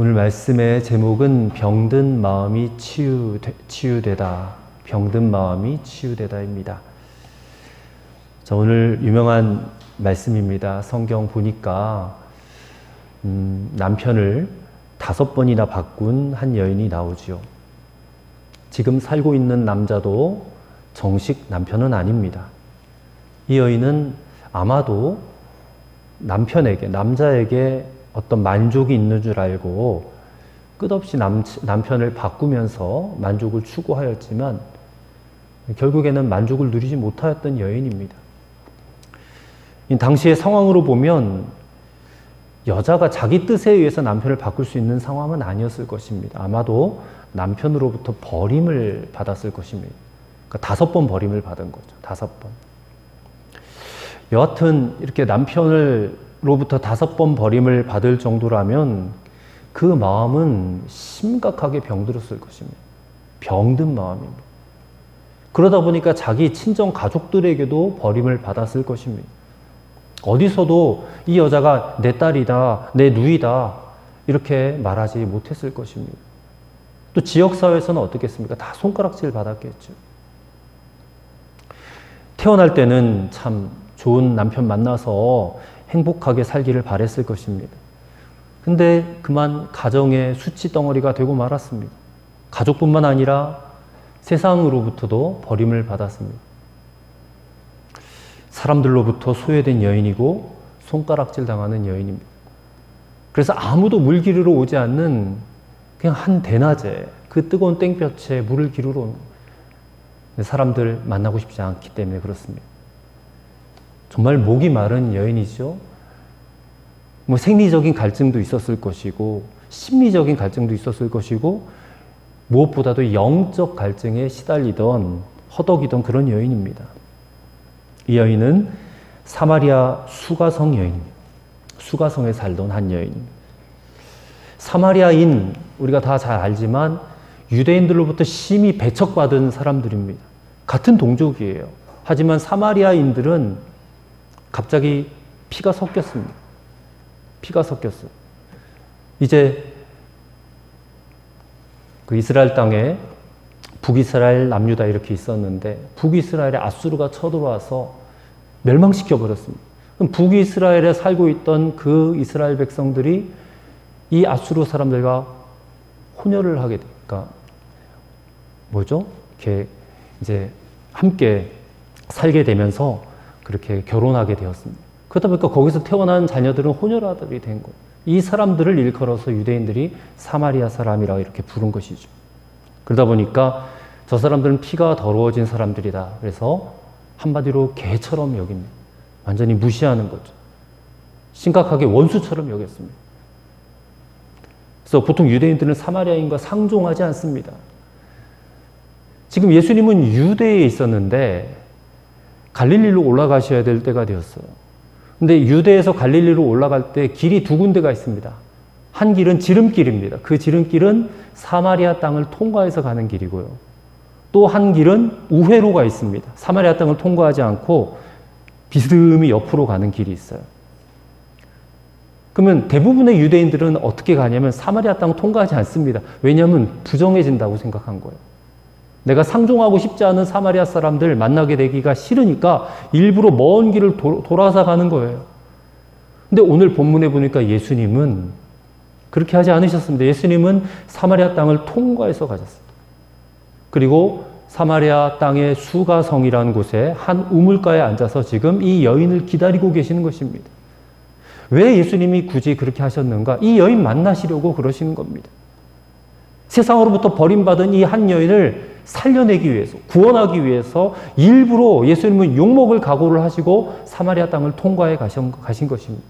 오늘 말씀의 제목은 병든 마음이 치유되다. 병든 마음이 치유되다입니다. 자, 오늘 유명한 말씀입니다. 성경 보니까 남편을 5번이나 바꾼 한 여인이 나오죠. 지금 살고 있는 남자도 정식 남편은 아닙니다. 이 여인은 아마도 남자에게 어떤 만족이 있는 줄 알고 끝없이 남편을 바꾸면서 만족을 추구하였지만 결국에는 만족을 누리지 못하였던 여인입니다. 당시의 상황으로 보면 여자가 자기 뜻에 의해서 남편을 바꿀 수 있는 상황은 아니었을 것입니다. 아마도 남편으로부터 버림을 받았을 것입니다. 그러니까 5번 버림을 받은 거죠. 5번. 여하튼 이렇게 남편으로부터 5번 버림을 받을 정도라면 그 마음은 심각하게 병들었을 것입니다. 병든 마음입니다. 그러다 보니까 자기 친정 가족들에게도 버림을 받았을 것입니다. 어디서도 이 여자가 내 딸이다, 내 누이다 이렇게 말하지 못했을 것입니다. 또 지역사회에서는 어떻겠습니까? 다 손가락질 받았겠죠. 태어날 때는 참 좋은 남편 만나서 행복하게 살기를 바랬을 것입니다. 근데 그만 가정의 수치 덩어리가 되고 말았습니다. 가족뿐만 아니라 세상으로부터도 버림을 받았습니다. 사람들로부터 소외된 여인이고 손가락질 당하는 여인입니다. 그래서 아무도 물 기르러 오지 않는 그냥 한 대낮에 그 뜨거운 땡볕에 물을 기르러 옵니다. 사람들 만나고 싶지 않기 때문에 그렇습니다. 정말 목이 마른 여인이죠. 생리적인 갈증도 있었을 것이고 심리적인 갈증도 있었을 것이고 무엇보다도 영적 갈증에 시달리던 허덕이던 그런 여인입니다. 이 여인은 사마리아 수가성 여인입니다. 수가성에 살던 한 여인입니다. 사마리아인 우리가 다 잘 알지만 유대인들로부터 심히 배척받은 사람들입니다. 같은 동족이에요. 하지만 사마리아인들은 갑자기 피가 섞였습니다. 피가 섞였어요. 이제 그 이스라엘 땅에 북이스라엘, 남유다 이렇게 있었는데 북이스라엘에 아수르가 쳐들어와서 멸망시켜 버렸습니다. 그럼 북이스라엘에 살고 있던 그 이스라엘 백성들이 이 아수르 사람들과 혼혈을 하게 되니까 이렇게 이제 함께 살게 되면서 그렇게 결혼하게 되었습니다. 그러다 보니까 거기서 태어난 자녀들은 혼혈아들이 된 거예요. 이 사람들을 일컬어서 유대인들이 사마리아 사람이라고 이렇게 부른 것이죠. 그러다 보니까 저 사람들은 피가 더러워진 사람들이다. 그래서 한마디로 개처럼 여깁니다. 완전히 무시하는 거죠. 심각하게 원수처럼 여겼습니다. 그래서 보통 유대인들은 사마리아인과 상종하지 않습니다. 지금 예수님은 유대에 있었는데 갈릴리로 올라가셔야 될 때가 되었어요. 근데 유대에서 갈릴리로 올라갈 때 길이 2군데가 있습니다. 한 길은 지름길입니다. 그 지름길은 사마리아 땅을 통과해서 가는 길이고요. 또 한 길은 우회로가 있습니다. 사마리아 땅을 통과하지 않고 비스듬히 옆으로 가는 길이 있어요. 그러면 대부분의 유대인들은 어떻게 가냐면 사마리아 땅을 통과하지 않습니다. 왜냐하면 부정해진다고 생각한 거예요. 내가 상종하고 싶지 않은 사마리아 사람들 만나게 되기가 싫으니까 일부러 먼 길을 돌아서 가는 거예요. 근데 오늘 본문에 보니까 예수님은 그렇게 하지 않으셨습니다. 예수님은 사마리아 땅을 통과해서 가셨습니다. 그리고 사마리아 땅의 수가성이라는 곳에 한 우물가에 앉아서 지금 이 여인을 기다리고 계시는 것입니다. 왜 예수님이 굳이 그렇게 하셨는가? 이 여인 만나시려고 그러시는 겁니다. 세상으로부터 버림받은 이 한 여인을 살려내기 위해서, 구원하기 위해서 일부러 예수님은 욕먹을 각오를 하시고 사마리아 땅을 통과해 가신 것입니다.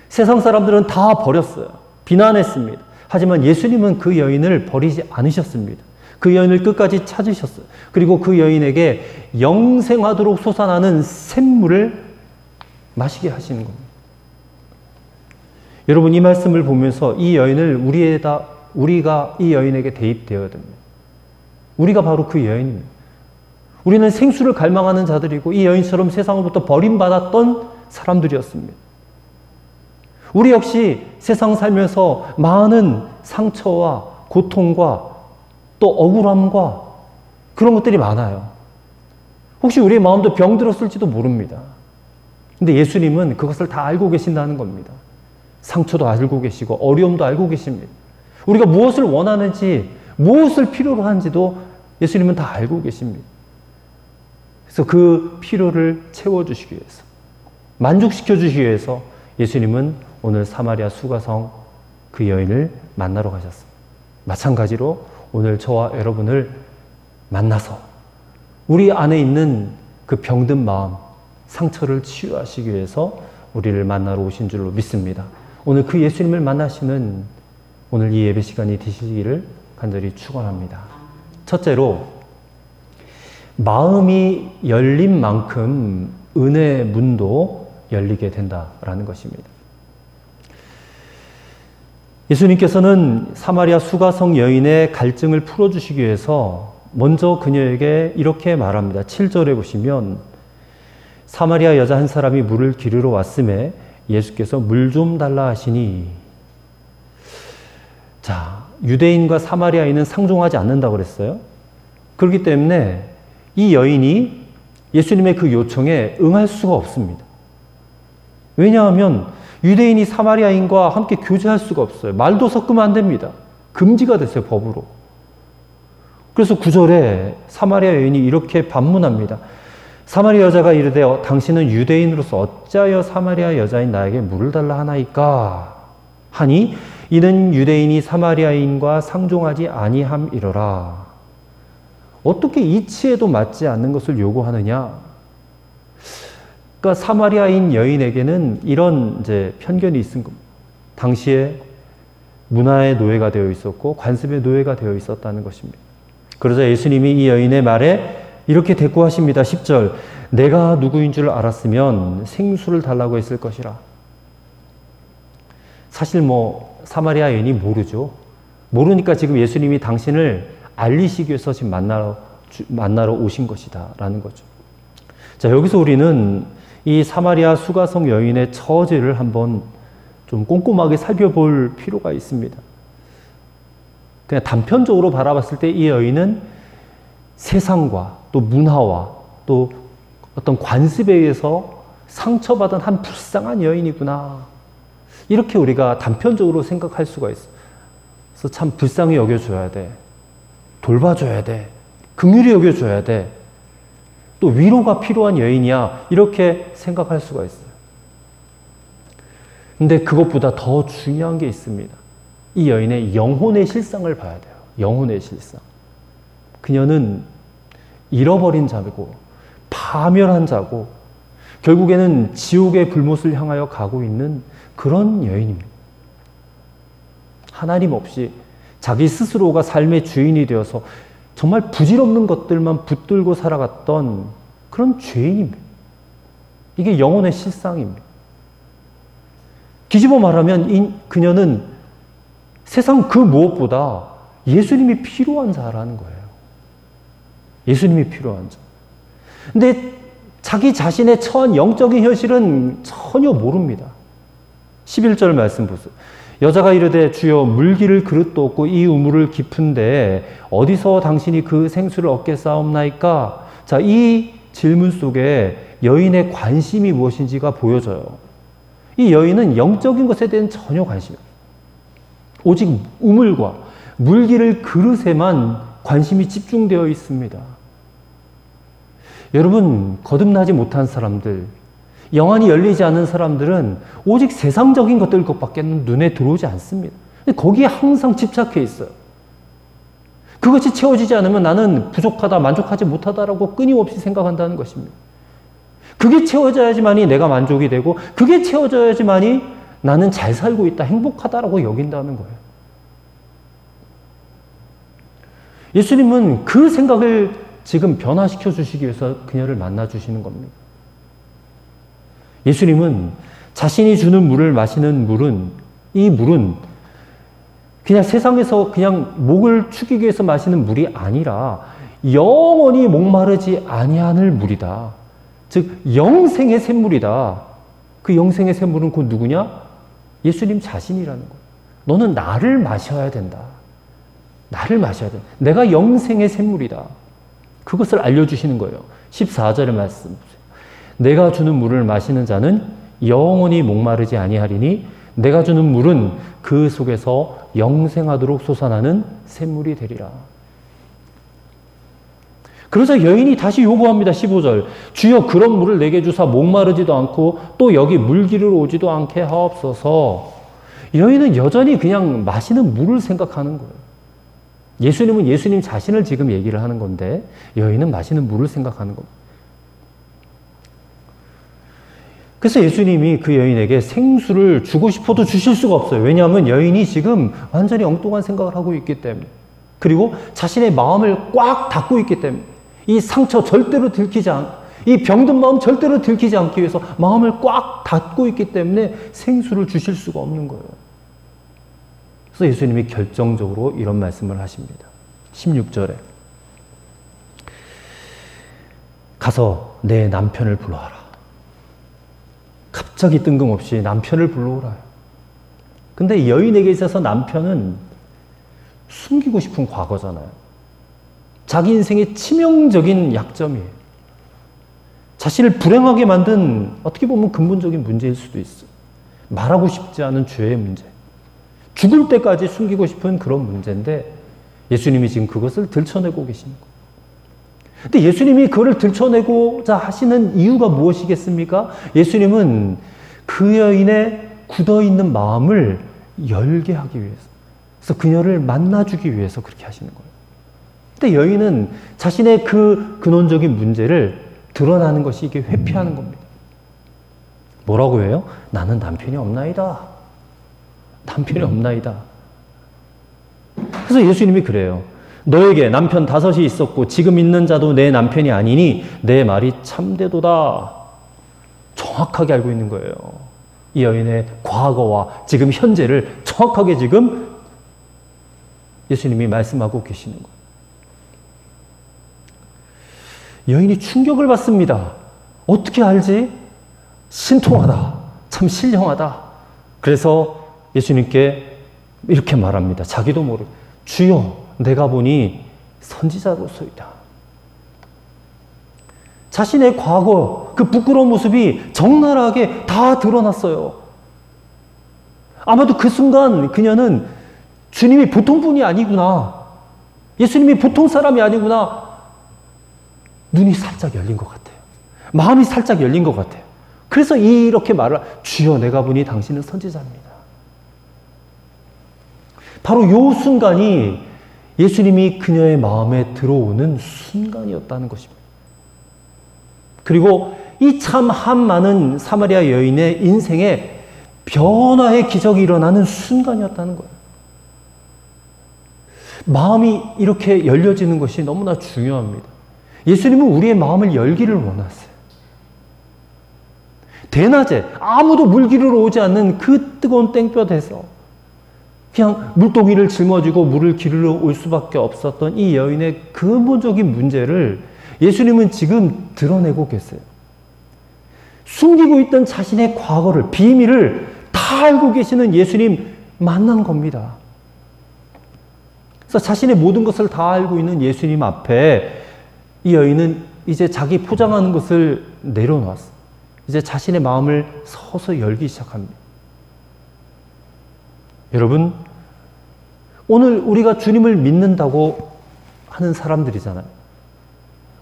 세상 사람들은 다 버렸어요. 비난했습니다. 하지만 예수님은 그 여인을 버리지 않으셨습니다. 그 여인을 끝까지 찾으셨어요. 그리고 그 여인에게 영생하도록 솟아나는 샘물을 마시게 하시는 겁니다. 여러분, 이 말씀을 보면서 이 여인을 우리가 이 여인에게 대입되어야 됩니다. 우리가 바로 그 여인입니다. 우리는 생수를 갈망하는 자들이고 이 여인처럼 세상으로부터 버림받았던 사람들이었습니다. 우리 역시 세상 살면서 많은 상처와 고통과 또 억울함과 그런 것들이 많아요. 혹시 우리의 마음도 병들었을지도 모릅니다. 근데 예수님은 그것을 다 알고 계신다는 겁니다. 상처도 알고 계시고 어려움도 알고 계십니다. 우리가 무엇을 원하는지 무엇을 필요로 하는지도 예수님은 다 알고 계십니다. 그래서 그 필요를 채워주시기 위해서, 만족시켜주시기 위해서 예수님은 오늘 사마리아 수가성 그 여인을 만나러 가셨습니다. 마찬가지로 오늘 저와 여러분을 만나서 우리 안에 있는 그 병든 마음, 상처를 치유하시기 위해서 우리를 만나러 오신 줄로 믿습니다. 오늘 그 예수님을 만나시는 오늘 이 예배 시간이 되시기를 간절히 축원합니다. 첫째로, 마음이 열린 만큼 은혜의 문도 열리게 된다라는 것입니다. 예수님께서는 사마리아 수가성 여인의 갈증을 풀어주시기 위해서 먼저 그녀에게 이렇게 말합니다. 7절에 보시면 사마리아 여자 한 사람이 물을 기르러 왔음에 예수께서 물 좀 달라 하시니, 자, 유대인과 사마리아인은 상종하지 않는다고 그랬어요. 그렇기 때문에 이 여인이 예수님의 그 요청에 응할 수가 없습니다. 왜냐하면 유대인이 사마리아인과 함께 교제할 수가 없어요. 말도 섞으면 안 됩니다. 금지가 됐어요, 법으로. 그래서 9절에 사마리아 여인이 이렇게 반문합니다. 사마리아 여자가 이르되 당신은 유대인으로서 어찌하여 사마리아 여자인 나에게 물을 달라 하나이까 하니 이는 유대인이 사마리아인과 상종하지 아니함이러라. 어떻게 이치에도 맞지 않는 것을 요구하느냐? 그러니까 사마리아인 여인에게는 이런 이제 편견이 있은 겁니다. 당시에 문화의 노예가 되어 있었고 관습의 노예가 되어 있었다는 것입니다. 그러자 예수님이 이 여인의 말에 이렇게 대꾸하십니다. 10절, 내가 누구인 줄 알았으면 생수를 달라고 했을 것이라. 사실 사마리아 여인이 모르죠. 모르니까 지금 예수님이 당신을 알리시기 위해서 지금 만나러 오신 것이다 라는 거죠. 자, 여기서 우리는 이 사마리아 수가성 여인의 처지를 한번 좀 꼼꼼하게 살펴볼 필요가 있습니다. 그냥 단편적으로 바라봤을 때 이 여인은 세상과 또 문화와 또 어떤 관습에 의해서 상처받은 한 불쌍한 여인이구나. 이렇게 우리가 단편적으로 생각할 수가 있어요. 그래서 참 불쌍히 여겨줘야 돼. 돌봐줘야 돼. 긍휼히 여겨줘야 돼. 또 위로가 필요한 여인이야. 이렇게 생각할 수가 있어요. 근데 그것보다 더 중요한 게 있습니다. 이 여인의 영혼의 실상을 봐야 돼요. 영혼의 실상. 그녀는 잃어버린 자고 파멸한 자고 결국에는 지옥의 불못을 향하여 가고 있는 그런 여인입니다. 하나님 없이 자기 스스로가 삶의 주인이 되어서 정말 부질없는 것들만 붙들고 살아갔던 그런 죄인입니다. 이게 영혼의 실상입니다. 뒤집어 말하면 그녀는 세상 그 무엇보다 예수님이 필요한 자라는 거예요. 예수님이 필요한 자. 근데 자기 자신의 처한 영적인 현실은 전혀 모릅니다. 11절 말씀 보세요. 여자가 이르되 주여 물기를 그릇도 없고 이 우물을 깊은데 어디서 당신이 그 생수를 얻겠사옵나이까? 자, 이 질문 속에 여인의 관심이 무엇인지가 보여져요. 이 여인은 영적인 것에 대한 전혀 관심이 없어요. 오직 우물과 물기를 그릇에만 관심이 집중되어 있습니다. 여러분, 거듭나지 못한 사람들, 영안이 열리지 않은 사람들은 오직 세상적인 것들 것밖에 눈에 들어오지 않습니다. 거기에 항상 집착해 있어요. 그것이 채워지지 않으면 나는 부족하다, 만족하지 못하다라고 끊임없이 생각한다는 것입니다. 그게 채워져야지만이 내가 만족이 되고 그게 채워져야지만이 나는 잘 살고 있다, 행복하다라고 여긴다는 거예요. 예수님은 그 생각을 지금 변화시켜 주시기 위해서 그녀를 만나 주시는 겁니다. 예수님은 자신이 주는 물을 마시는 물은, 이 물은 그냥 세상에서 그냥 목을 축이기 위해서 마시는 물이 아니라 영원히 목마르지 아니하는 물이다. 즉 영생의 샘물이다. 그 영생의 샘물은 곧 누구냐? 예수님 자신이라는 거예요. 너는 나를 마셔야 된다. 나를 마셔야 된다. 내가 영생의 샘물이다. 그것을 알려주시는 거예요. 14절의 말씀 보세요. 내가 주는 물을 마시는 자는 영원히 목마르지 아니하리니 내가 주는 물은 그 속에서 영생하도록 솟아나는 샘물이 되리라. 그러자 여인이 다시 요구합니다. 15절. 주여 그런 물을 내게 주사 목마르지도 않고 또 여기 물기르러 오지도 않게 하옵소서. 여인은 여전히 그냥 마시는 물을 생각하는 거예요. 예수님은 예수님 자신을 지금 얘기를 하는 건데 여인은 마시는 물을 생각하는 겁니다. 그래서 예수님이 그 여인에게 생수를 주고 싶어도 주실 수가 없어요. 왜냐하면 여인이 지금 완전히 엉뚱한 생각을 하고 있기 때문에. 그리고 자신의 마음을 꽉 닫고 있기 때문에. 이 상처 절대로 들키지 이 병든 마음 절대로 들키지 않기 위해서 마음을 꽉 닫고 있기 때문에 생수를 주실 수가 없는 거예요. 그래서 예수님이 결정적으로 이런 말씀을 하십니다. 16절에 가서 내 남편을 불러와라. 갑자기 뜬금없이 남편을 불러오라. 근데 여인에게 있어서 남편은 숨기고 싶은 과거잖아요. 자기 인생의 치명적인 약점이에요. 자신을 불행하게 만든 어떻게 보면 근본적인 문제일 수도 있어요. 말하고 싶지 않은 죄의 문제. 죽을 때까지 숨기고 싶은 그런 문제인데 예수님이 지금 그것을 들춰내고 계시는 거예요. 근데 예수님이 그거를 들춰내고자 하시는 이유가 무엇이겠습니까? 예수님은 그 여인의 굳어있는 마음을 열게 하기 위해서. 그래서 그녀를 만나주기 위해서 그렇게 하시는 거예요. 근데 여인은 자신의 그 근원적인 문제를 드러나는 것이 이게 회피하는 겁니다. 뭐라고 해요? 나는 남편이 없나이다. 남편이 없나이다. 그래서 예수님이 그래요. 너에게 남편 5이 있었고 지금 있는 자도 내 남편이 아니니 내 말이 참되도다. 정확하게 알고 있는 거예요. 이 여인의 과거와 지금 현재를 정확하게 지금 예수님이 말씀하고 계시는 거예요. 여인이 충격을 받습니다. 어떻게 알지? 신통하다. 참 신령하다. 그래서 예수님께 이렇게 말합니다. 자기도 모르게. 주여, 내가 보니 선지자로소이다. 자신의 과거, 그 부끄러운 모습이 적나라하게 다 드러났어요. 아마도 그 순간 그녀는 주님이 보통 분이 아니구나. 예수님이 보통 사람이 아니구나. 눈이 살짝 열린 것 같아요. 마음이 살짝 열린 것 같아요. 그래서 이렇게 말을, 주여 내가 보니 당신은 선지자입니다. 바로 이 순간이 예수님이 그녀의 마음에 들어오는 순간이었다는 것입니다. 그리고 이 참 한 많은 사마리아 여인의 인생에 변화의 기적이 일어나는 순간이었다는 거예요. 마음이 이렇게 열려지는 것이 너무나 중요합니다. 예수님은 우리의 마음을 열기를 원하세요. 대낮에 아무도 물기르러 오지 않는 그 뜨거운 땡볕에서 그냥 물동이를 짊어지고 물을 기르러 올 수밖에 없었던 이 여인의 근본적인 문제를 예수님은 지금 드러내고 계세요. 숨기고 있던 자신의 과거를, 비밀을 다 알고 계시는 예수님 만난 겁니다. 그래서 자신의 모든 것을 다 알고 있는 예수님 앞에 이 여인은 이제 자기 포장하는 것을 내려놓았어요. 이제 자신의 마음을 서서 열기 시작합니다. 여러분, 오늘 우리가 주님을 믿는다고 하는 사람들이잖아요.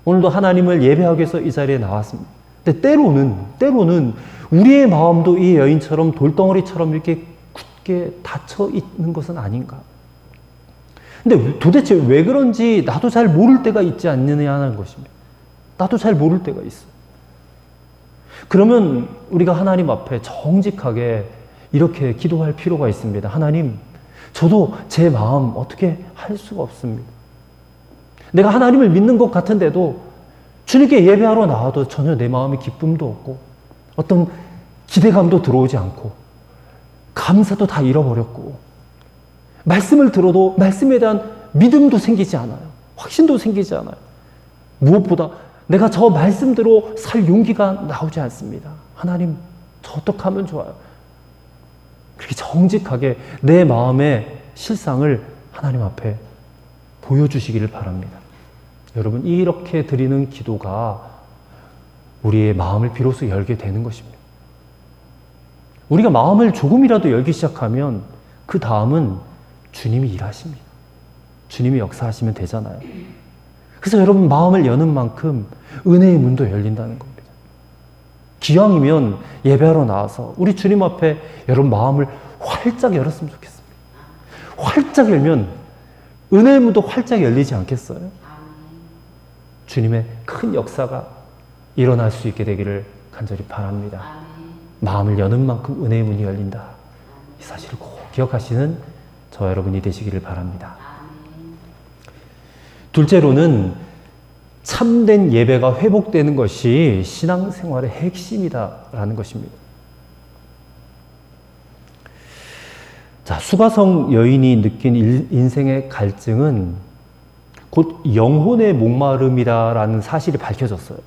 오늘도 하나님을 예배하기 위해서 이 자리에 나왔습니다. 근데 때로는 우리의 마음도 이 여인처럼 돌덩어리처럼 이렇게 굳게 닫혀 있는 것은 아닌가. 근데 도대체 왜 그런지 나도 잘 모를 때가 있지 않느냐는 것입니다. 나도 잘 모를 때가 있어. 그러면 우리가 하나님 앞에 정직하게 이렇게 기도할 필요가 있습니다. 하나님, 저도 제 마음 어떻게 할 수가 없습니다. 내가 하나님을 믿는 것 같은데도 주님께 예배하러 나와도 전혀 내 마음에 기쁨도 없고 어떤 기대감도 들어오지 않고 감사도 다 잃어버렸고 말씀을 들어도 말씀에 대한 믿음도 생기지 않아요. 확신도 생기지 않아요. 무엇보다 내가 저 말씀대로 살 용기가 나오지 않습니다. 하나님, 저 어떻게 하면 좋아요? 그렇게 정직하게 내 마음의 실상을 하나님 앞에 보여주시기를 바랍니다. 여러분, 이렇게 드리는 기도가 우리의 마음을 비로소 열게 되는 것입니다. 우리가 마음을 조금이라도 열기 시작하면 그 다음은 주님이 일하십니다. 주님이 역사하시면 되잖아요. 그래서 여러분, 마음을 여는 만큼 은혜의 문도 열린다는 겁니다. 기왕이면 예배하러 나와서 우리 주님 앞에 여러분 마음을 활짝 열었으면 좋겠습니다. 활짝 열면 은혜의 문도 활짝 열리지 않겠어요? 주님의 큰 역사가 일어날 수 있게 되기를 간절히 바랍니다. 마음을 여는 만큼 은혜의 문이 열린다. 이 사실을 꼭 기억하시는 저와 여러분이 되시기를 바랍니다. 둘째로는 참된 예배가 회복되는 것이 신앙생활의 핵심이다라는 것입니다. 자, 수가성 여인이 느낀 인생의 갈증은 곧 영혼의 목마름이다라는 사실이 밝혀졌어요.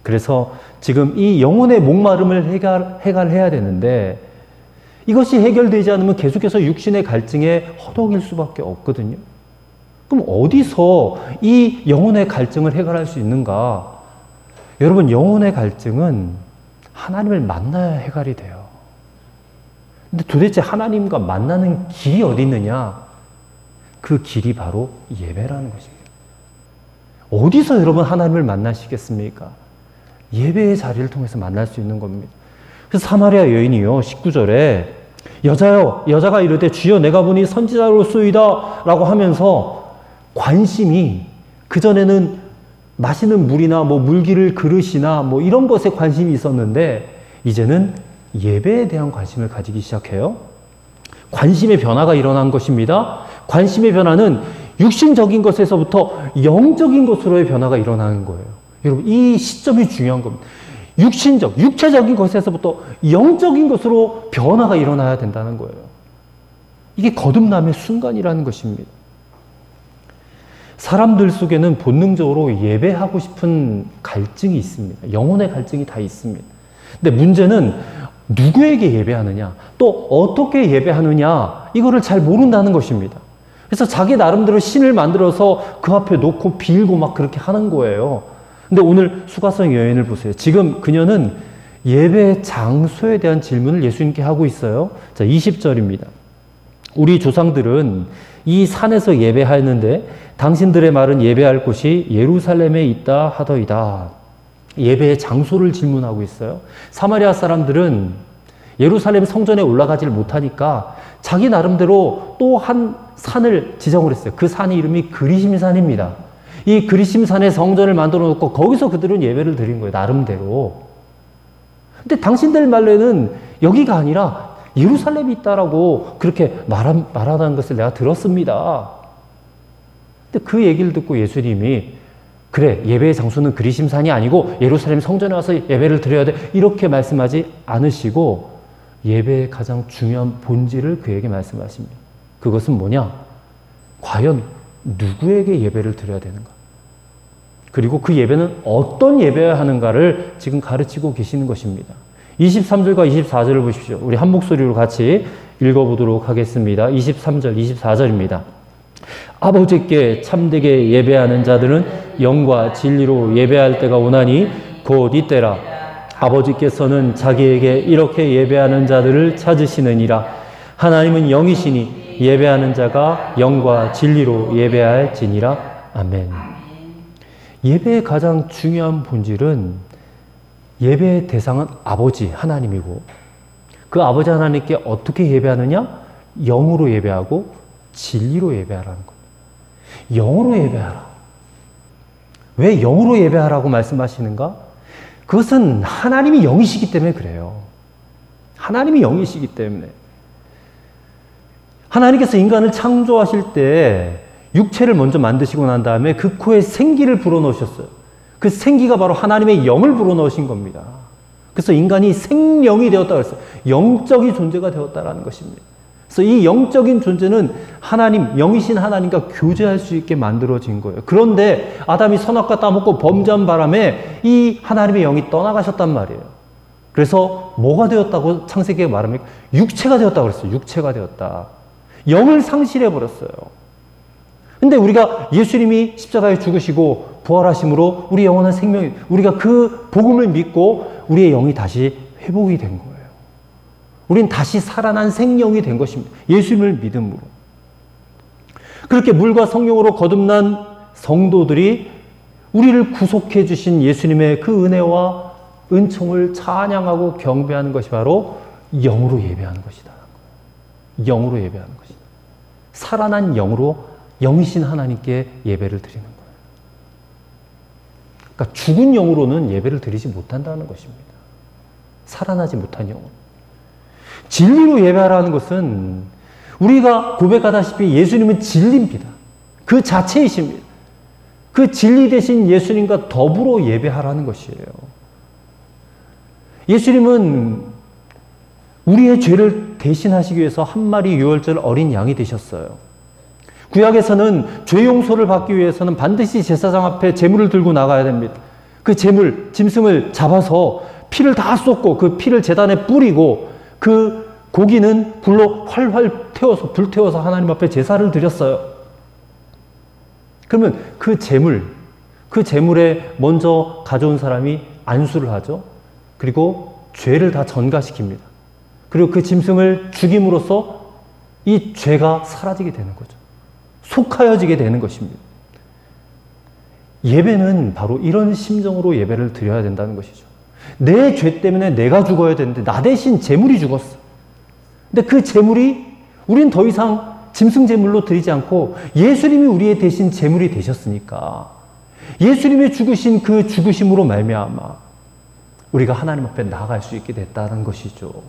그래서 지금 이 영혼의 목마름을 해결해야 되는데 이것이 해결되지 않으면 계속해서 육신의 갈증에 허덕일 수밖에 없거든요. 그럼 어디서 이 영혼의 갈증을 해결할 수 있는가? 여러분, 영혼의 갈증은 하나님을 만나야 해결이 돼요. 근데 도대체 하나님과 만나는 길이 어디 있느냐? 그 길이 바로 예배라는 것입니다. 어디서 여러분 하나님을 만나시겠습니까? 예배의 자리를 통해서 만날 수 있는 겁니다. 그래서 사마리아 여인이요, 19절에 여자여, 여자가 이르되 주여 내가 보니 선지자로소이다 라고 하면서 관심이, 그전에는 마시는 물이나 물기를 그릇이나 이런 것에 관심이 있었는데 이제는 예배에 대한 관심을 가지기 시작해요. 관심의 변화가 일어난 것입니다. 관심의 변화는 육신적인 것에서부터 영적인 것으로의 변화가 일어나는 거예요. 여러분, 이 시점이 중요한 겁니다. 육체적인 것에서부터 영적인 것으로 변화가 일어나야 된다는 거예요. 이게 거듭남의 순간이라는 것입니다. 사람들 속에는 본능적으로 예배하고 싶은 갈증이 있습니다. 영혼의 갈증이 다 있습니다. 근데 문제는 누구에게 예배하느냐, 또 어떻게 예배하느냐, 이거를 잘 모른다는 것입니다. 그래서 자기 나름대로 신을 만들어서 그 앞에 놓고 빌고 막 그렇게 하는 거예요. 근데 오늘 수가성 여인을 보세요. 지금 그녀는 예배 장소에 대한 질문을 예수님께 하고 있어요. 자, 20절입니다. 우리 조상들은 이 산에서 예배하였는데 당신들의 말은 예배할 곳이 예루살렘에 있다 하더이다. 예배의 장소를 질문하고 있어요. 사마리아 사람들은 예루살렘 성전에 올라가지를 못하니까 자기 나름대로 또 한 산을 지정을 했어요. 그 산의 이름이 그리심산입니다. 이 그리심산에 성전을 만들어 놓고 거기서 그들은 예배를 드린 거예요. 나름대로. 근데 당신들 말로는 여기가 아니라 예루살렘이 있다라고 그렇게 말하는 것을 내가 들었습니다. 근데 그 얘기를 듣고 예수님이 그래, 예배의 장소는 그리심산이 아니고 예루살렘 성전에 와서 예배를 드려야 돼, 이렇게 말씀하지 않으시고 예배의 가장 중요한 본질을 그에게 말씀하십니다. 그것은 뭐냐? 과연 누구에게 예배를 드려야 되는가? 그리고 그 예배는 어떤 예배여야 하는가를 지금 가르치고 계시는 것입니다. 23절과 24절을 보십시오. 우리 한 목소리로 같이 읽어보도록 하겠습니다. 23절, 24절입니다. 아버지께 참되게 예배하는 자들은 영과 진리로 예배할 때가 오나니 곧 이때라. 아버지께서는 자기에게 이렇게 예배하는 자들을 찾으시느니라. 하나님은 영이시니 예배하는 자가 영과 진리로 예배할지니라. 아멘. 예배의 가장 중요한 본질은 예배의 대상은 아버지 하나님이고 그 아버지 하나님께 어떻게 예배하느냐? 영으로 예배하고 진리로 예배하라는 겁니다. 영으로 예배하라. 왜 영으로 예배하라고 말씀하시는가? 그것은 하나님이 영이시기 때문에 그래요. 하나님이 영이시기 때문에. 하나님께서 인간을 창조하실 때 육체를 먼저 만드시고 난 다음에 그 코에 생기를 불어넣으셨어요. 그 생기가 바로 하나님의 영을 불어넣으신 겁니다. 그래서 인간이 생명이 되었다고 했어요. 영적인 존재가 되었다라는 것입니다. 그래서 이 영적인 존재는 하나님, 영이신 하나님과 교제할 수 있게 만들어진 거예요. 그런데 아담이 선악과 따먹고 범죄한 바람에 이 하나님의 영이 떠나가셨단 말이에요. 그래서 뭐가 되었다고 창세기가 말합니까? 육체가 되었다고 그랬어요. 육체가 되었다. 영을 상실해 버렸어요. 근데 우리가 예수님이 십자가에 죽으시고 부활하심으로 우리 영원한 생명이, 우리가 그 복음을 믿고 우리의 영이 다시 회복이 된 거예요. 우린 다시 살아난 생명이 된 것입니다. 예수님을 믿음으로. 그렇게 물과 성령으로 거듭난 성도들이 우리를 구속해 주신 예수님의 그 은혜와 은총을 찬양하고 경배하는 것이 바로 영으로 예배하는 것이다. 영으로 예배하는 것이다. 살아난 영으로 영이신 하나님께 예배를 드리는 거예요. 그러니까 죽은 영으로는 예배를 드리지 못한다는 것입니다. 살아나지 못한 영으로. 진리로 예배하라는 것은 우리가 고백하다시피 예수님은 진리입니다. 그 자체이십니다. 그 진리 대신 예수님과 더불어 예배하라는 것이에요. 예수님은 우리의 죄를 대신하시기 위해서 한 마리 유월절 어린 양이 되셨어요. 구약에서는 죄 용서를 받기 위해서는 반드시 제사장 앞에 제물을 들고 나가야 됩니다. 그 제물, 짐승을 잡아서 피를 다 쏟고 그 피를 제단에 뿌리고 그 고기는 불로 활활 태워서 불태워서 하나님 앞에 제사를 드렸어요. 그러면 그 제물에 먼저 가져온 사람이 안수를 하죠. 그리고 죄를 다 전가시킵니다. 그리고 그 짐승을 죽임으로써 이 죄가 사라지게 되는 거죠. 속하여지게 되는 것입니다. 예배는 바로 이런 심정으로 예배를 드려야 된다는 것이죠. 내 죄 때문에 내가 죽어야 되는데 나 대신 제물이 죽었어. 근데 그 제물이 우린 더 이상 짐승 제물로 드리지 않고 예수님이 우리의 대신 제물이 되셨으니까 예수님의 죽으신 그 죽으심으로 말미암아 우리가 하나님 앞에 나아갈 수 있게 됐다는 것이죠.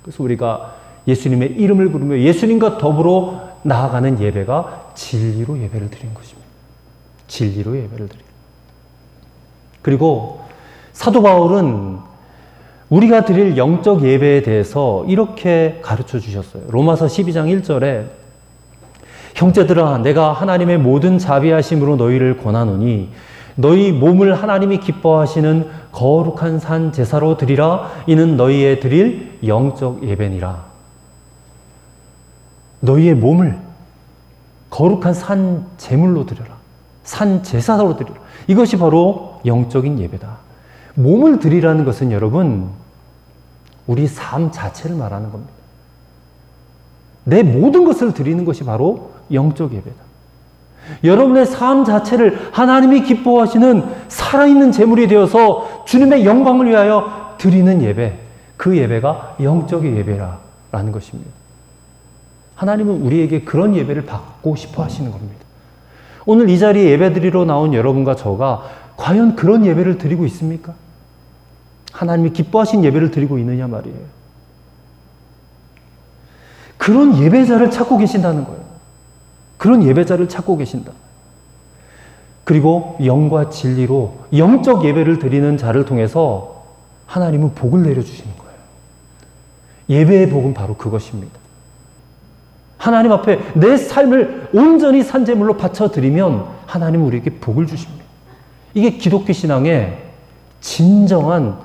그래서 우리가 예수님의 이름을 부르며 예수님과 더불어 나아가는 예배가 진리로 예배를 드리는 것입니다. 진리로 예배를 드리는. 그리고 사도 바울은 우리가 드릴 영적 예배에 대해서 이렇게 가르쳐 주셨어요. 로마서 12장 1절에 형제들아 내가 하나님의 모든 자비하심으로 너희를 권하노니 너희 몸을 하나님이 기뻐하시는 거룩한 산 제사로 드리라. 이는 너희의 드릴 영적 예배니라. 너희의 몸을 거룩한 산 제물로 드려라. 산 제사로 드리라. 이것이 바로 영적인 예배다. 몸을 드리라는 것은 여러분 우리 삶 자체를 말하는 겁니다. 내 모든 것을 드리는 것이 바로 영적 예배다. 여러분의 삶 자체를 하나님이 기뻐하시는 살아있는 제물이 되어서 주님의 영광을 위하여 드리는 예배, 그 예배가 영적인 예배라는 것입니다. 하나님은 우리에게 그런 예배를 받고 싶어 하시는 겁니다. 오늘 이 자리에 예배드리러 나온 여러분과 저가 과연 그런 예배를 드리고 있습니까? 하나님이 기뻐하신 예배를 드리고 있느냐 말이에요. 그런 예배자를 찾고 계신다는 거예요. 그런 예배자를 찾고 계신다. 그리고 영과 진리로 영적 예배를 드리는 자를 통해서 하나님은 복을 내려주시는 거예요. 예배의 복은 바로 그것입니다. 하나님 앞에 내 삶을 온전히 산제물로 바쳐드리면 하나님은 우리에게 복을 주십니다. 이게 기독교 신앙의 진정한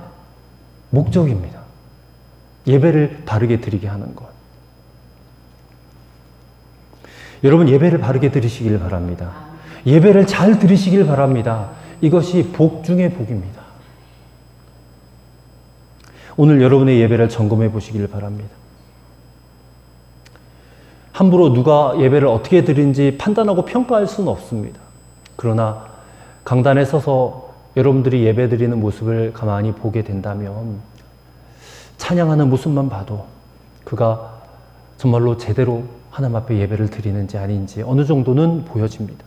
목적입니다. 예배를 바르게 드리게 하는 것. 여러분 예배를 바르게 드리시길 바랍니다. 예배를 잘 드리시길 바랍니다. 이것이 복 중의 복입니다. 오늘 여러분의 예배를 점검해 보시길 바랍니다. 함부로 누가 예배를 어떻게 드리는지 판단하고 평가할 수는 없습니다. 그러나 강단에 서서 여러분들이 예배 드리는 모습을 가만히 보게 된다면 찬양하는 모습만 봐도 그가 정말로 제대로 하나님 앞에 예배를 드리는지 아닌지 어느 정도는 보여집니다.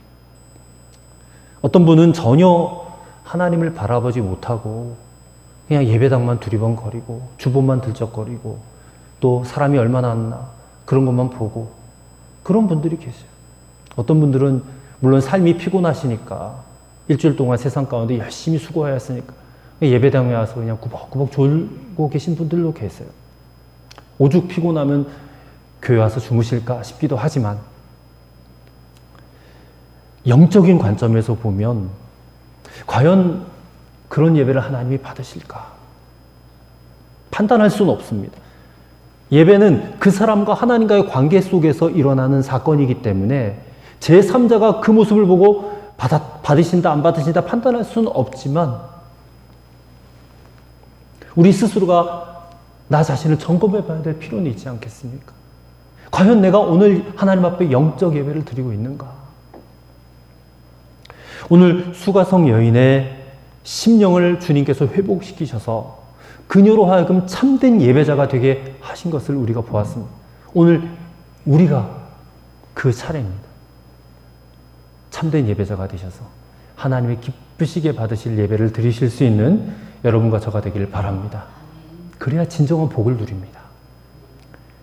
어떤 분은 전혀 하나님을 바라보지 못하고 그냥 예배당만 두리번거리고 주보만 들적거리고 또 사람이 얼마나 왔나 그런 것만 보고 그런 분들이 계세요. 어떤 분들은 물론 삶이 피곤하시니까 일주일 동안 세상 가운데 열심히 수고하였으니까 예배당에 와서 그냥 구벅구벅 졸고 계신 분들도 계세요. 오죽 피곤하면 교회 와서 주무실까 싶기도 하지만 영적인 관점에서 보면 과연 그런 예배를 하나님이 받으실까? 판단할 수는 없습니다. 예배는 그 사람과 하나님과의 관계 속에서 일어나는 사건이기 때문에 제3자가 그 모습을 보고 받으신다 안 받으신다 판단할 수는 없지만 우리 스스로가 나 자신을 점검해 봐야 될 필요는 있지 않겠습니까? 과연 내가 오늘 하나님 앞에 영적 예배를 드리고 있는가? 오늘 수가성 여인의 심령을 주님께서 회복시키셔서 그녀로 하여금 참된 예배자가 되게 하신 것을 우리가 보았습니다. 오늘 우리가 그 차례입니다. 참된 예배자가 되셔서 하나님의 기쁘시게 받으실 예배를 드리실 수 있는 여러분과 저가 되기를 바랍니다. 그래야 진정한 복을 누립니다.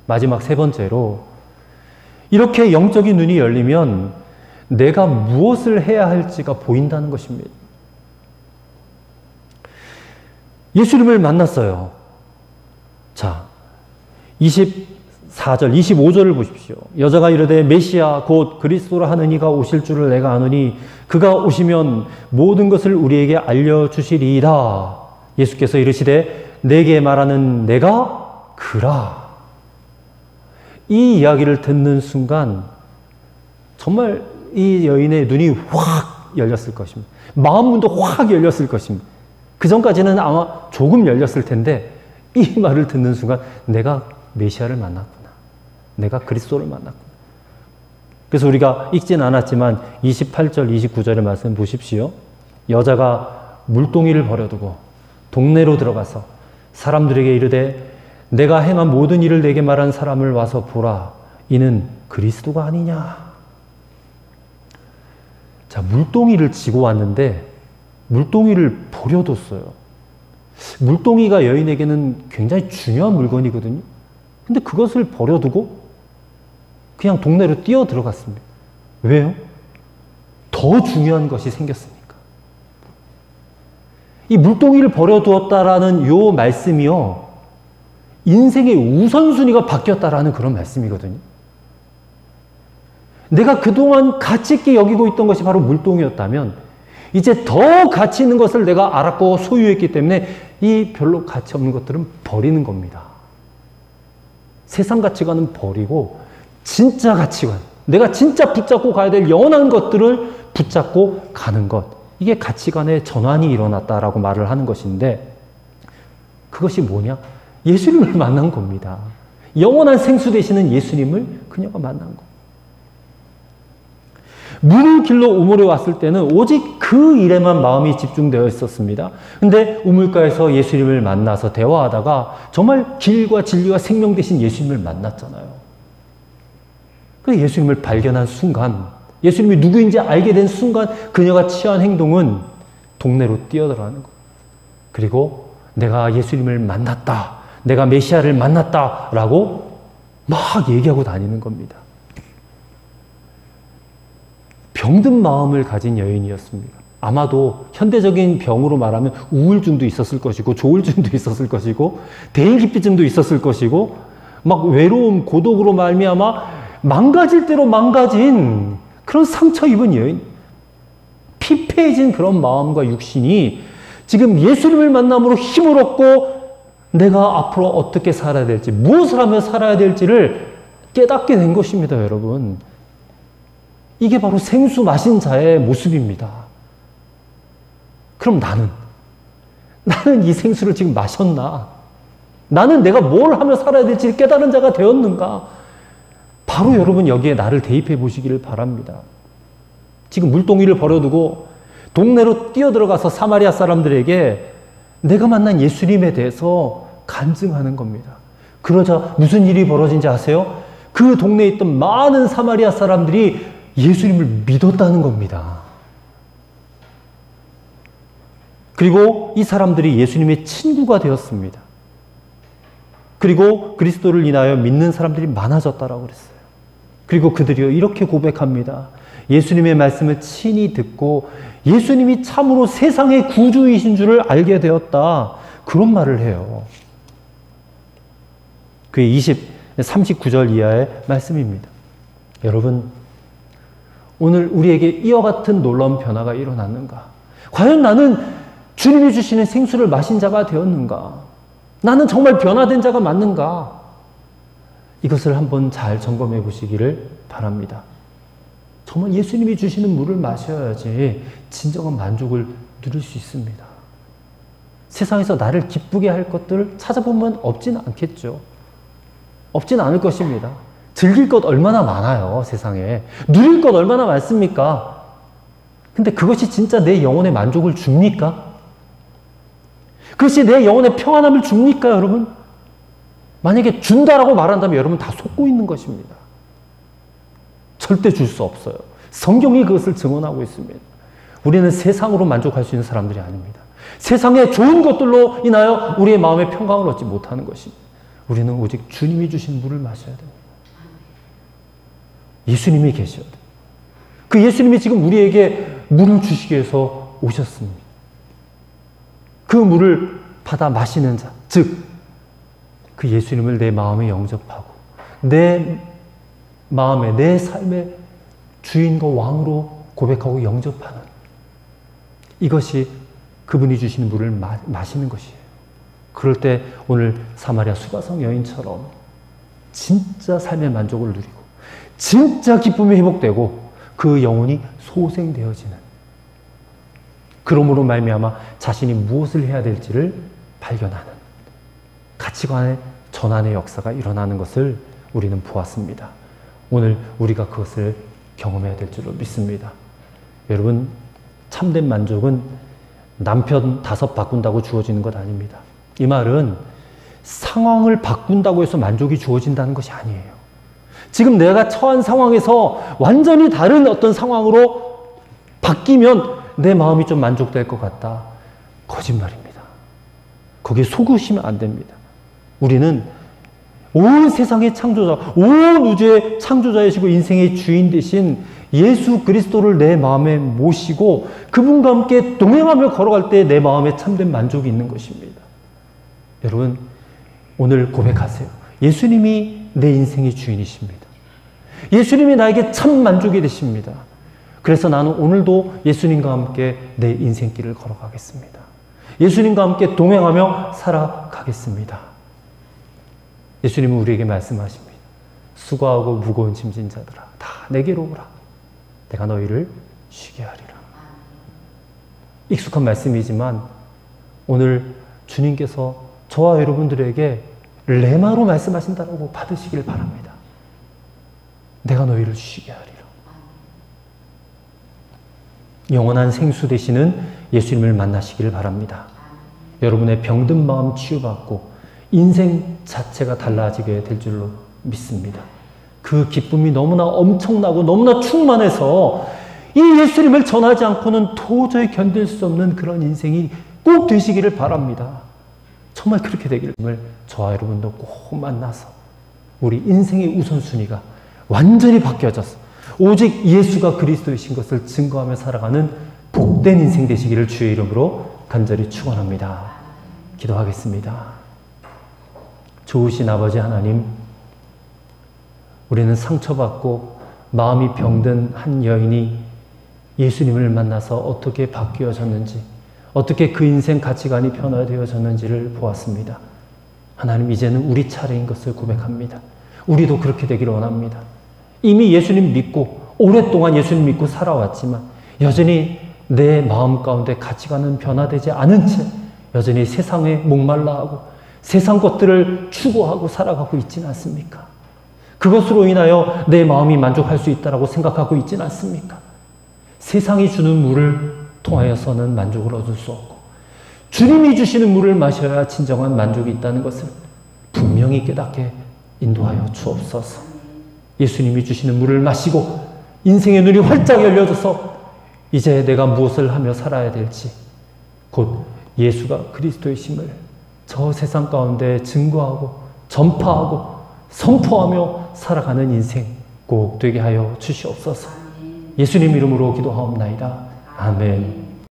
마지막 세 번째로 이렇게 영적인 눈이 열리면 내가 무엇을 해야 할지가 보인다는 것입니다. 예수님을 만났어요. 자, 24절, 25절을 보십시오. 여자가 이르되 메시아 곧 그리스도라 하는 이가 오실 줄을 내가 아노니 그가 오시면 모든 것을 우리에게 알려주시리이다. 예수께서 이르시되 내게 말하는 내가 그라. 이 이야기를 듣는 순간 정말 이 여인의 눈이 확 열렸을 것입니다. 마음문도 확 열렸을 것입니다. 그 전까지는 아마 조금 열렸을 텐데 이 말을 듣는 순간 내가 메시아를 만났구나. 내가 그리스도를 만났구나. 그래서 우리가 읽진 않았지만 28절, 29절의 말씀 보십시오. 여자가 물동이를 버려두고 동네로 들어가서 사람들에게 이르되 내가 행한 모든 일을 내게 말한 사람을 와서 보라. 이는 그리스도가 아니냐. 자, 물동이를 지고 왔는데 물동이를 버려뒀어요. 물동이가 여인에게는 굉장히 중요한 물건이거든요. 근데 그것을 버려두고 그냥 동네로 뛰어 들어갔습니다. 왜요? 더 중요한 것이 생겼으니까. 이 물동이를 버려두었다라는 요 말씀이요. 인생의 우선순위가 바뀌었다라는 그런 말씀이거든요. 내가 그동안 가치 있게 여기고 있던 것이 바로 물동이었다면 이제 더 가치 있는 것을 내가 알았고 소유했기 때문에 이 별로 가치 없는 것들은 버리는 겁니다. 세상 가치관은 버리고 진짜 가치관, 내가 진짜 붙잡고 가야 될 영원한 것들을 붙잡고 가는 것. 이게 가치관의 전환이 일어났다라고 말을 하는 것인데 그것이 뭐냐? 예수님을 만난 겁니다. 영원한 생수 되시는 예수님을 그녀가 만난 것. 문을 길로 우물에 왔을 때는 오직 그 일에만 마음이 집중되어 있었습니다. 근데 우물가에서 예수님을 만나서 대화하다가 정말 길과 진리와 생명 되신 예수님을 만났잖아요. 그래서 예수님을 발견한 순간, 예수님이 누구인지 알게 된 순간 그녀가 취한 행동은 동네로 뛰어들어가는 거예요. 그리고 내가 예수님을 만났다. 내가 메시아를 만났다라고 막 얘기하고 다니는 겁니다. 병든 마음을 가진 여인이었습니다. 아마도 현대적인 병으로 말하면 우울증도 있었을 것이고 조울증도 있었을 것이고 대인기피증도 있었을 것이고 막 외로움, 고독으로 말미암아 망가질 대로 망가진 그런 상처 입은 여인, 피폐해진 그런 마음과 육신이 지금 예수님을 만남으로 힘을 얻고 내가 앞으로 어떻게 살아야 될지, 무엇을 하며 살아야 될지를 깨닫게 된 것입니다, 여러분. 이게 바로 생수 마신 자의 모습입니다. 그럼 나는 이 생수를 지금 마셨나? 나는 내가 뭘 하며 살아야 될지 깨달은 자가 되었는가? 바로 여러분 여기에 나를 대입해 보시기를 바랍니다. 지금 물동이를 버려두고 동네로 뛰어들어가서 사마리아 사람들에게 내가 만난 예수님에 대해서 간증하는 겁니다. 그러자 무슨 일이 벌어진지 아세요? 그 동네에 있던 많은 사마리아 사람들이 예수님을 믿었다는 겁니다. 그리고 이 사람들이 예수님의 친구가 되었습니다. 그리고 그리스도를 인하여 믿는 사람들이 많아졌다라고 그랬어요. 그리고 그들이 이렇게 고백합니다. 예수님의 말씀을 친히 듣고 예수님이 참으로 세상의 구주이신 줄을 알게 되었다. 그런 말을 해요. 그게 39절 이하의 말씀입니다. 여러분, 오늘 우리에게 이와 같은 놀라운 변화가 일어났는가? 과연 나는 주님이 주시는 생수를 마신 자가 되었는가? 나는 정말 변화된 자가 맞는가? 이것을 한번 잘 점검해 보시기를 바랍니다. 정말 예수님이 주시는 물을 마셔야지 진정한 만족을 누릴 수 있습니다. 세상에서 나를 기쁘게 할 것들을 찾아보면 없지는 않겠죠. 없지는 않을 것입니다. 즐길 것 얼마나 많아요, 세상에. 누릴 것 얼마나 많습니까? 근데 그것이 진짜 내 영혼의 만족을 줍니까? 그것이 내 영혼의 평안함을 줍니까, 여러분? 만약에 준다라고 말한다면 여러분 다 속고 있는 것입니다. 절대 줄 수 없어요. 성경이 그것을 증언하고 있습니다. 우리는 세상으로 만족할 수 있는 사람들이 아닙니다. 세상의 좋은 것들로 인하여 우리의 마음의 평강을 얻지 못하는 것입니다. 우리는 오직 주님이 주신 물을 마셔야 됩니다. 예수님이 계셔야 돼요. 그 예수님이 지금 우리에게 물을 주시기 위해서 오셨습니다. 그 물을 받아 마시는 자, 즉 그 예수님을 내 마음에 영접하고 내 마음에, 내 삶의 주인과 왕으로 고백하고 영접하는, 이것이 그분이 주시는 물을 마시는 것이에요. 그럴 때 오늘 사마리아 수가성 여인처럼 진짜 삶의 만족을 누리고 진짜 기쁨이 회복되고 그 영혼이 소생되어지는, 그러므로 말미암아 자신이 무엇을 해야 될지를 발견하는 가치관의 전환의 역사가 일어나는 것을 우리는 보았습니다. 오늘 우리가 그것을 경험해야 될 줄로 믿습니다. 여러분, 참된 만족은 남편 5 바꾼다고 주어지는 것 아닙니다. 이 말은 상황을 바꾼다고 해서 만족이 주어진다는 것이 아니에요. 지금 내가 처한 상황에서 완전히 다른 어떤 상황으로 바뀌면 내 마음이 좀 만족될 것 같다. 거짓말입니다. 거기에 속으시면 안 됩니다. 우리는 온 세상의 창조자, 온 우주의 창조자이시고 인생의 주인 되신 예수 그리스도를 내 마음에 모시고 그분과 함께 동행하며 걸어갈 때 내 마음에 참된 만족이 있는 것입니다. 여러분, 오늘 고백하세요. 예수님이 내 인생의 주인이십니다. 예수님이 나에게 참 만족이 되십니다. 그래서 나는 오늘도 예수님과 함께 내 인생길을 걸어가겠습니다. 예수님과 함께 동행하며 살아가겠습니다. 예수님은 우리에게 말씀하십니다. 수고하고 무거운 짐진 자들아, 다 내게로 오라. 내가 너희를 쉬게 하리라. 익숙한 말씀이지만 오늘 주님께서 저와 여러분들에게 레마로 말씀하신다라고 받으시길 바랍니다. 내가 너희를 쉬게 하리라. 영원한 생수 되시는 예수님을 만나시기를 바랍니다. 여러분의 병든 마음 치유받고 인생 자체가 달라지게 될 줄로 믿습니다. 그 기쁨이 너무나 엄청나고 너무나 충만해서 이 예수님을 전하지 않고는 도저히 견딜 수 없는 그런 인생이 꼭 되시기를 바랍니다. 정말 그렇게 되기를, 저와 여러분도 꼭 만나서 우리 인생의 우선순위가 완전히 바뀌어져서 오직 예수가 그리스도이신 것을 증거하며 살아가는 복된 인생 되시기를 주의 이름으로 간절히 축원합니다. 기도하겠습니다. 좋으신 아버지 하나님, 우리는 상처받고 마음이 병든 한 여인이 예수님을 만나서 어떻게 바뀌어졌는지, 어떻게 그 인생 가치관이 변화되어졌는지를 보았습니다. 하나님, 이제는 우리 차례인 것을 고백합니다. 우리도 그렇게 되기를 원합니다. 이미 예수님 믿고 오랫동안 예수님 믿고 살아왔지만 여전히 내 마음 가운데 가치관은 변화되지 않은 채 여전히 세상에 목말라하고 세상 것들을 추구하고 살아가고 있지는 않습니까? 그것으로 인하여 내 마음이 만족할 수 있다고 생각하고 있지는 않습니까? 세상이 주는 물을 통하여서는 만족을 얻을 수 없고 주님이 주시는 물을 마셔야 진정한 만족이 있다는 것을 분명히 깨닫게 인도하여 주옵소서. 예수님이 주시는 물을 마시고 인생의 눈이 활짝 열려져서 이제 내가 무엇을 하며 살아야 될지, 곧 예수가 그리스도이심을 저 세상 가운데 증거하고 전파하고 선포하며 살아가는 인생 꼭 되게 하여 주시옵소서. 예수님 이름으로 기도하옵나이다. 아멘.